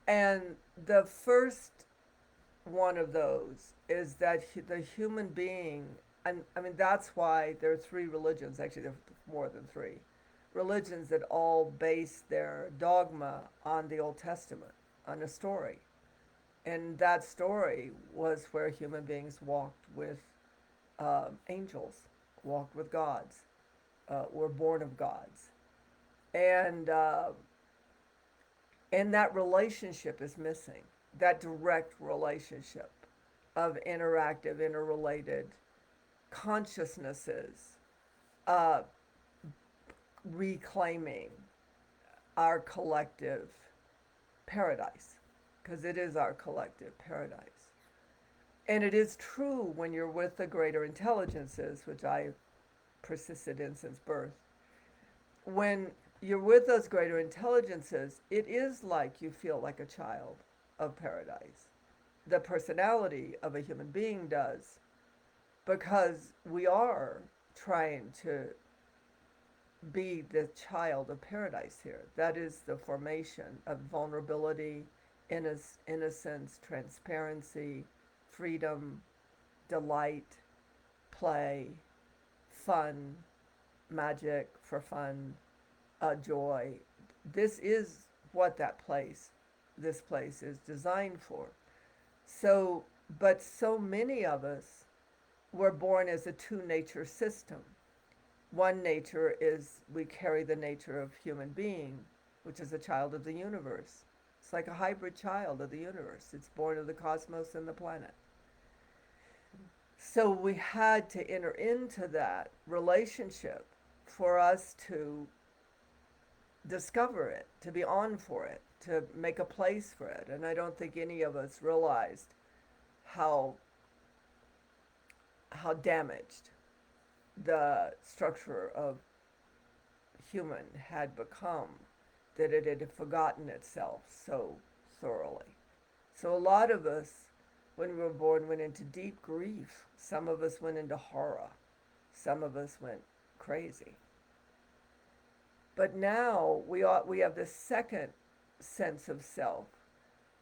And the first one of those is that the human being, and I mean, that's why there are three religions, actually, there are more than three religions that all base their dogma on the Old Testament, on a story. And that story was where human beings walked with angels, walked with gods, were born of gods. And, uh, and that relationship is missing, that direct relationship of interactive, interrelated consciousnesses, uh, reclaiming our collective paradise, because it is our collective paradise. And it is true when you're with the greater intelligences, which I persisted in since birth. When you're with those greater intelligences, it is like you feel like a child of paradise. The personality of a human being does, because we are trying to be the child of paradise here. That is the formation of vulnerability, innocence, transparency, freedom, delight, play, fun, magic for fun, joy. This is what this place is designed for. So, but so many of us were born as a two nature system. One nature is we carry the nature of human being, which is a child of the universe. It's like a hybrid child of the universe. It's born of the cosmos and the planet. So we had to enter into that relationship for us to discover it, to be on for it, to make a place for it. And I don't think any of us realized how damaged the structure of human had become, that it had forgotten itself so thoroughly. So a lot of us, when we were born, went into deep grief. Some of us went into horror. Some of us went crazy. But now we have this second sense of self,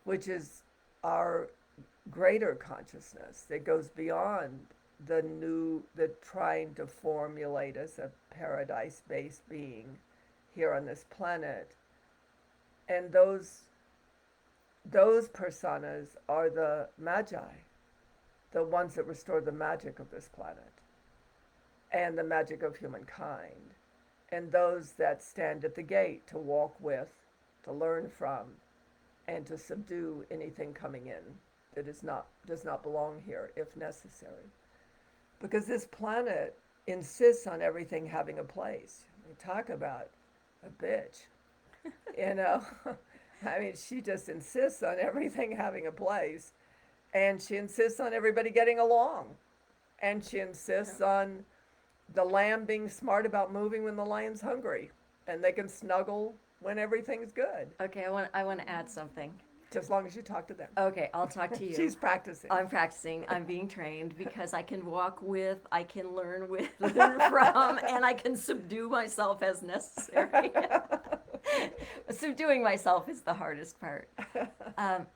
which is our greater consciousness that goes beyond the trying to formulate as a paradise-based being here on this planet. And those personas are the magi, the ones that restore the magic of this planet and the magic of humankind, and those that stand at the gate to walk with, to learn from, and to subdue anything coming in that does not belong here if necessary. Because this planet insists on everything having a place. We talk about a bitch. you know. I mean, she just insists on everything having a place, and she insists on everybody getting along, and she insists on the lamb being smart about moving when the lion's hungry, and they can snuggle when everything's good, Okay, I want to add something. just as long as you talk to them. Okay, I'll talk to you. She's practicing. I'm practicing. I'm being trained because I can walk with, I can learn with, learn from, and I can subdue myself as necessary. Subduing myself is the hardest part. Um,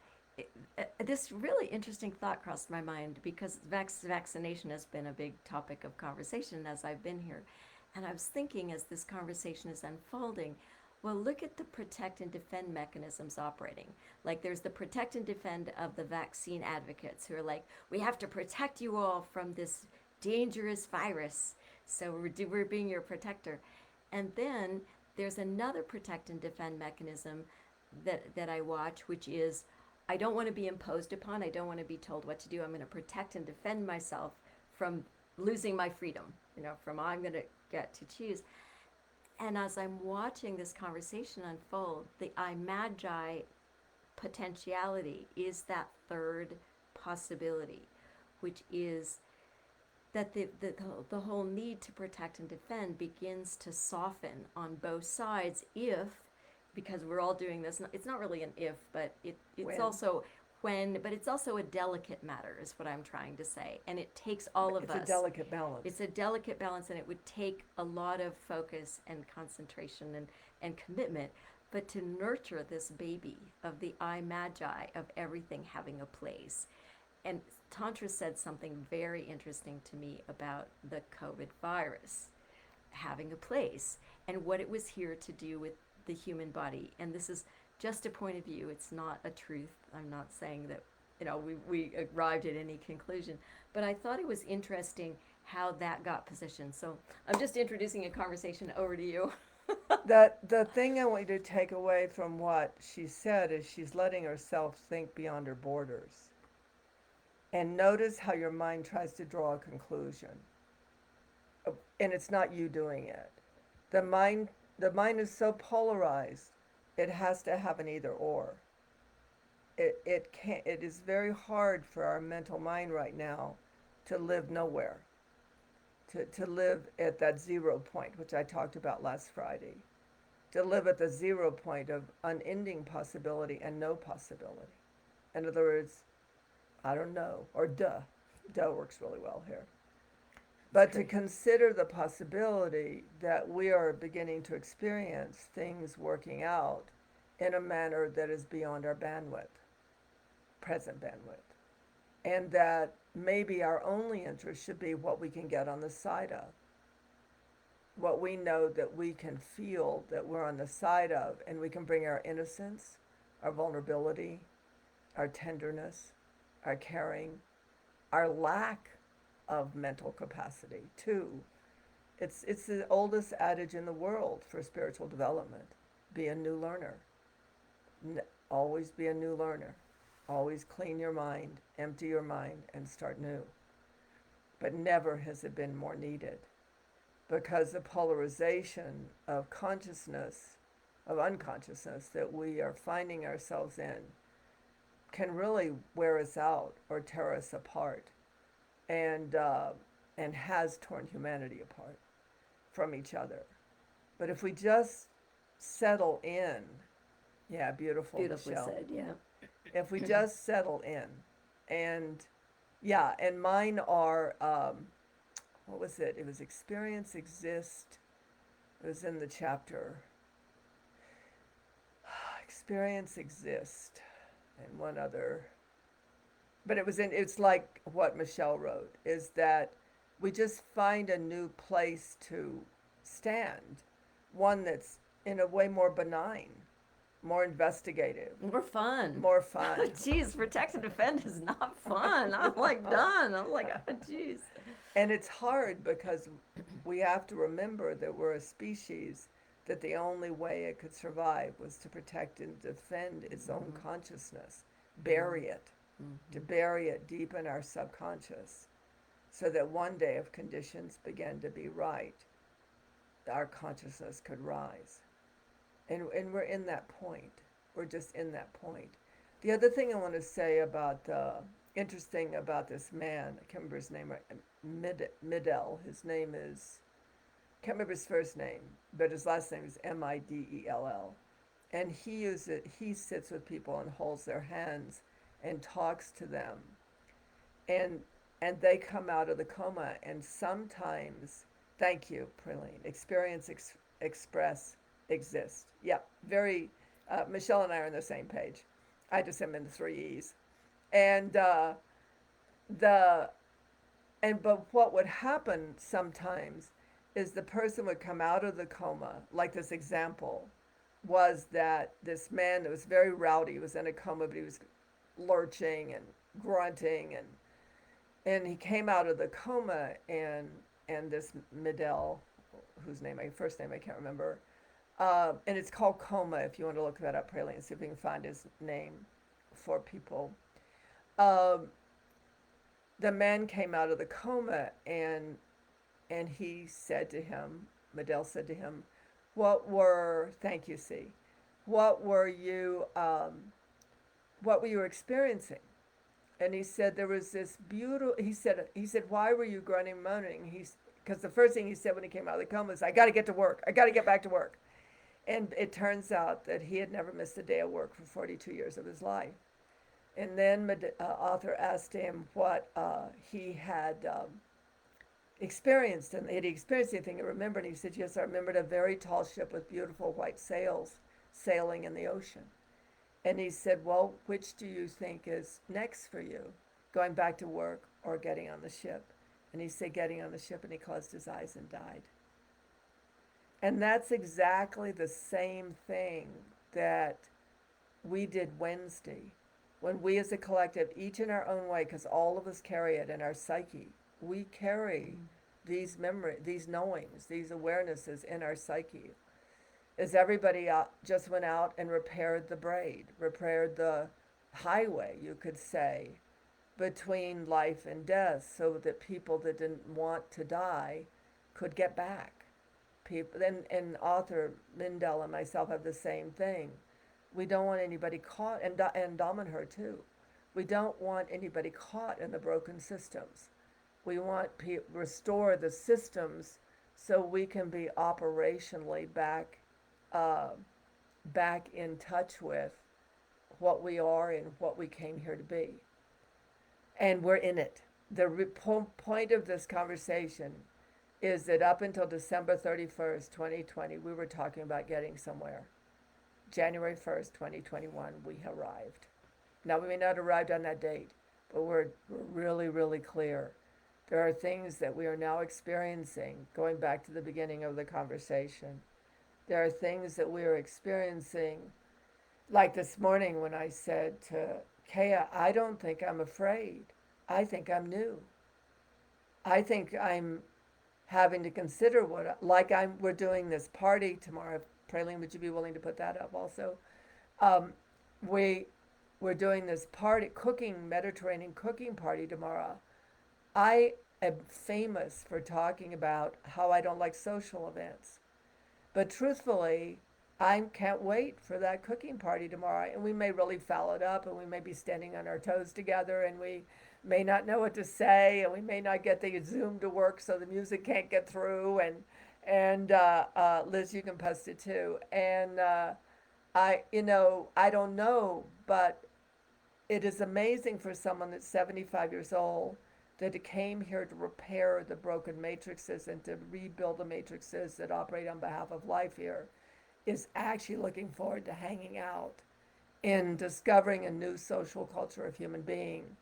this really interesting thought crossed my mind because vaccination has been a big topic of conversation as I've been here. And I was thinking as this conversation is unfolding, well, look at the protect and defend mechanisms operating. Like there's the protect and defend of the vaccine advocates who are like, we have to protect you all from this dangerous virus. So we're being your protector. And then there's another protect and defend mechanism that I watch, which is I don't want to be imposed upon. I don't want to be told what to do. I'm going to protect and defend myself from losing my freedom, from I'm going to get to choose. And as I'm watching this conversation unfold, the I Magi potentiality is that third possibility, which is that the whole need to protect and defend begins to soften on both sides if, because we're all doing this, it's not really an if, but it's When. also when, but it's also a delicate matter, is what I'm trying to say. And it takes all of It's us. a delicate balance. It's a delicate balance, and it would take a lot of focus and concentration and commitment. But to nurture this baby of the I Magi, of everything having a place. And Tantra said something very interesting to me about the COVID virus having a place and what it was here to do with the human body. And this is just a point of view, it's not a truth. I'm not saying that we arrived at any conclusion, but I thought it was interesting how that got positioned. So I'm just introducing a conversation over to you. The thing I want you to take away from what she said is she's letting herself think beyond her borders. And notice how your mind tries to draw a conclusion. And it's not you doing it. The mind is so polarized, it has to have an either or. It is very hard for our mental mind right now to live nowhere. To live at that 0 point, which I talked about last Friday. To live at the 0 point of unending possibility and no possibility. In other words, I don't know, or duh. Duh works really well here. But to consider the possibility that we are beginning to experience things working out in a manner that is beyond our bandwidth, present bandwidth. And that maybe our only interest should be what we can get on the side of. What we know that we can feel that we're on the side of, and we can bring our innocence, our vulnerability, our tenderness, our caring, our lack of mental capacity too. It's the oldest adage in the world for spiritual development. Be a new learner. Always be a new learner. Always clean your mind, empty your mind, and start new. But never has it been more needed, because the polarization of consciousness, of unconsciousness that we are finding ourselves in can really wear us out or tear us apart, and has torn humanity apart from each other. But if we just settle in, yeah, beautifully Michelle. Said, yeah. If we just settle in, and yeah, and mine are what was it? It was experience exist. It was in the chapter. Experience exist, and one other. But it's like what Michelle wrote, is that we just find a new place to stand, one that's in a way more benign, more investigative, More fun. more fun. Jeez, protect and defend is not fun. I'm like done. I'm like, oh, jeez. And it's hard because we have to remember that we're a species that the only way it could survive was to protect and defend its own consciousness, bury it, to bury it deep in our subconscious, so that one day, if conditions began to be right, our consciousness could rise. and we're in that point. We're just in that point. The other thing I want to say about interesting about this man, I can't remember his name, Midell. His name is, can't remember his first name, but his last name is Midell. And he sits with people and holds their hands and talks to them, and they come out of the coma, and sometimes, thank you, Praline, experience, express, exist. Yep, very, Michelle and I are on the same page. I just am in the three E's. And the but what would happen sometimes is the person would come out of the coma, like this example was that this man that was very rowdy was in a coma, but he was lurching and grunting, and he came out of the coma, and this Midell, whose name I first name I can't remember, and it's called Coma. If you want to look that up, Praline, and see if you can find his name for people. Um, the man came out of the coma, and he said to him, Midell said to him, "What were thank you, C. What were you experiencing?" And he said there was this beautiful. He said why were you grunting and moaning? He's because the first thing he said when he came out of the coma was, "I got to get to work. I got to get back to work." And it turns out that he had never missed a day of work for 42 years of his life. And then author asked him what he had experienced, and had he experienced anything he remembered. And he said, "Yes, I remembered a very tall ship with beautiful white sails sailing in the ocean." And he said, "Well, which do you think is next for you, going back to work or getting on the ship?" And he said, "Getting on the ship," and he closed his eyes and died. And that's exactly the same thing that we did Wednesday. When we as a collective, each in our own way, because all of us carry it in our psyche, we carry these memories, these knowings, these awarenesses in our psyche. As everybody just went out and repaired the braid, repaired the highway, you could say, between life and death, so that people that didn't want to die could get back. People, and author Mindell and myself have the same thing. We don't want anybody caught, and Dom and her too. We don't want anybody caught in the broken systems. We want to restore the systems so we can be operationally uh, back in touch with what we are and what we came here to be. And we're in it. The point of this conversation is that up until December 31st, 2020, we were talking about getting somewhere. January 1st, 2021, we arrived. Now, we may not have arrived on that date, but we're really, really clear. There are things that we are now experiencing, going back to the beginning of the conversation. There are things that we are experiencing, like this morning when I said to Kea, "I don't think I'm afraid. I think I'm new. I think I'm having to consider we're doing this party tomorrow." Praline, would you be willing to put that up also? Um, we we're doing this party, Mediterranean cooking party tomorrow. I am famous for talking about how I don't like social events, but truthfully, I can't wait for that cooking party tomorrow. And we may really foul it up, and we may be standing on our toes together, and we may not know what to say, and we may not get the Zoom to work, so the music can't get through. And Liz, you can post it too. And I don't know, but it is amazing for someone that's 75 years old that came here to repair the broken matrices and to rebuild the matrices that operate on behalf of life here, is actually looking forward to hanging out in discovering a new social culture of human being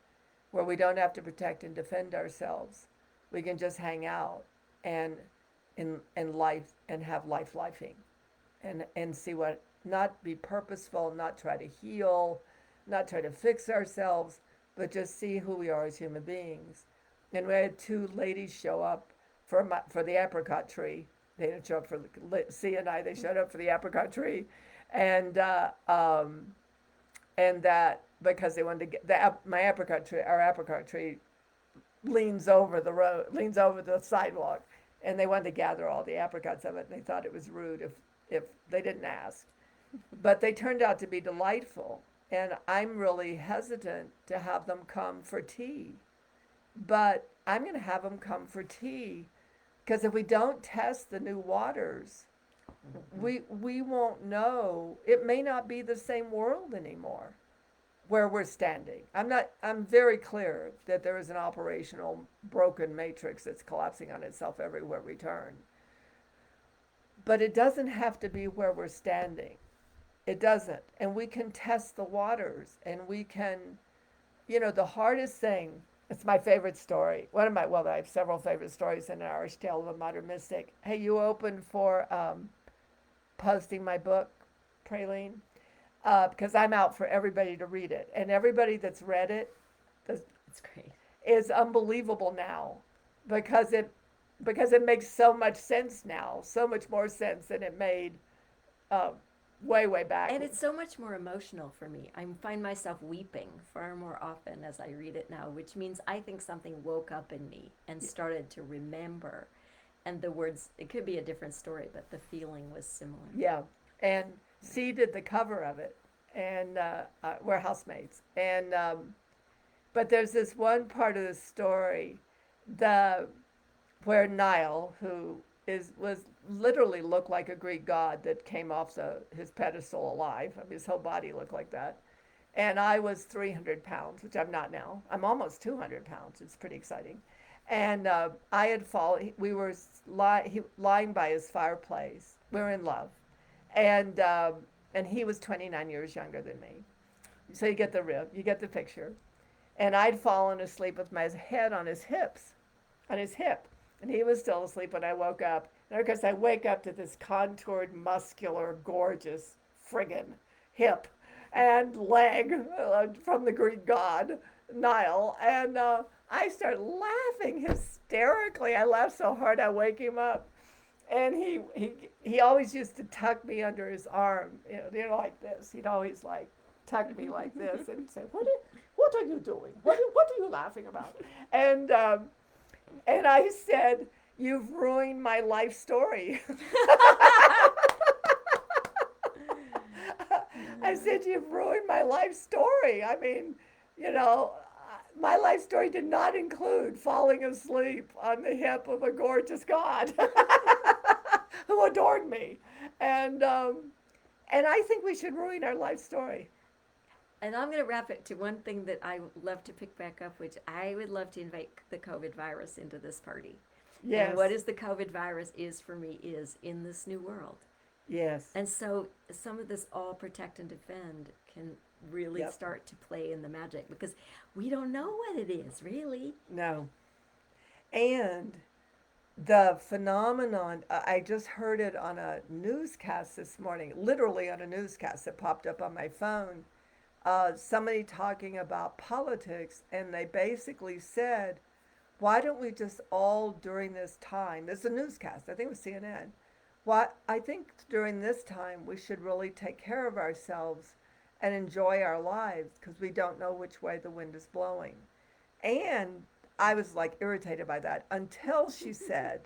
where we don't have to protect and defend ourselves. We can just hang out and in life and have life lifing and see what, not be purposeful, not try to heal, not try to fix ourselves, but just see who we are as human beings. And we had two ladies show up for the apricot tree. They didn't show up for C and I. They showed up for the apricot tree, and that because they wanted to get my apricot tree. Our apricot tree leans over the road, leans over the sidewalk, and they wanted to gather all the apricots of it. And they thought it was rude if they didn't ask. But they turned out to be delightful. And I'm really hesitant to have them come for tea. But I'm going to have them come for tea because if we don't test the new waters, we won't know. It may not be the same world anymore where we're standing. I'm very clear that there is an operational broken matrix that's collapsing on itself everywhere we turn. But it doesn't have to be where we're standing. It doesn't. And we can test the waters and we can, the hardest thing, it's my favorite story. One of my, well, I have several favorite stories in An Irish Tale of a Modern Mystic. Hey, you open for posting my book, Praline? Because I'm out for everybody to read it. And everybody that's read it It's great. is unbelievable now because it makes so much sense now, so much more sense than it made uh, way back. And it's so much more emotional for me. I find myself weeping far more often as I read it now, which means I think something woke up in me and started to remember. And the words, it could be a different story, but the feeling was similar. Yeah, and C did the cover of it, and we're housemates. And but there's this one part of the story, the where Nile, who was literally looked like a Greek god that came off his pedestal alive. I mean, his whole body looked like that. And I was 300 pounds, which I'm not now. I'm almost 200 pounds. It's pretty exciting. And I had fallen. We were lying by his fireplace. We were in love, and he was 29 years younger than me. So you get you get the picture. And I'd fallen asleep with my head on his hip, and he was still asleep when I woke up. And of course, I wake up to this contoured, muscular, gorgeous friggin' hip and leg from the Greek god Nile, and I start laughing hysterically. I laughed so hard I wake him up, and he always used to tuck me under his arm, like this. He'd always like tuck me like this and say, "What are you doing? What are you laughing about?" And I said, "You've ruined my life story." I said, "You've ruined my life story." I mean, my life story did not include falling asleep on the hip of a gorgeous god who adored me. And I think we should ruin our life story. And I'm going to wrap it to one thing that I would love to pick back up, which I would love to invite the COVID virus into this party. Yes. And what is the COVID virus is for me is in this new world. Yes. And so some of this all protect and defend can really start to play in the magic because we don't know what it is, really. No. And the phenomenon, I just heard it on a newscast this morning, literally on a newscast that popped up on my phone. Somebody talking about politics, and they basically said, why don't we just all during this time, this is a newscast, I think it was CNN, I think during this time we should really take care of ourselves and enjoy our lives because we don't know which way the wind is blowing. And I was like irritated by that until she said,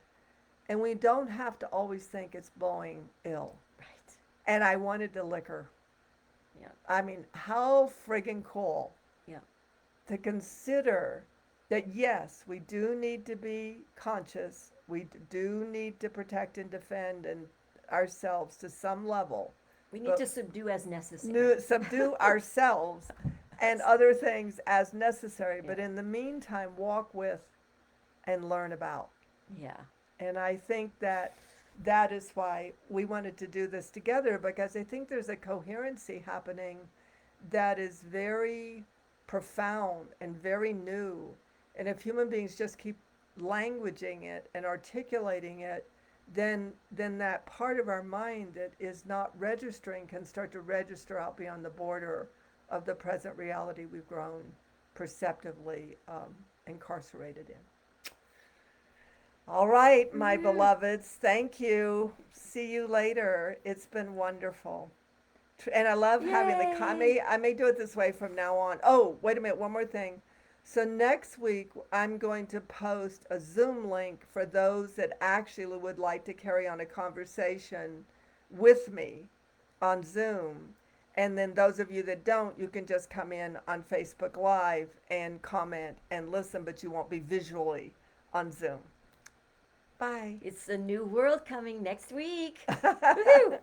and we don't have to always think it's blowing ill. Right. And I wanted to lick her. Yeah. I mean, how friggin' cool. Yeah. To consider that, yes, we do need to be conscious. We do need to protect and defend ourselves to some level. We need to subdue as necessary. Subdue ourselves and other things as necessary. But in the meantime, walk with and learn about. Yeah. And I think that is why we wanted to do this together, because I think there's a coherency happening that is very profound and very new. And if human beings just keep languaging it and articulating it, then that part of our mind that is not registering can start to register out beyond the border of the present reality we've grown perceptively incarcerated in. All right, my beloveds, thank you. See you later. It's been wonderful. And I love having I may do it this way from now on. Oh, wait a minute, one more thing. So next week, I'm going to post a Zoom link for those that actually would like to carry on a conversation with me on Zoom. And then those of you that don't, you can just come in on Facebook Live and comment and listen, but you won't be visually on Zoom. Bye. It's a new world coming next week. Woohoo!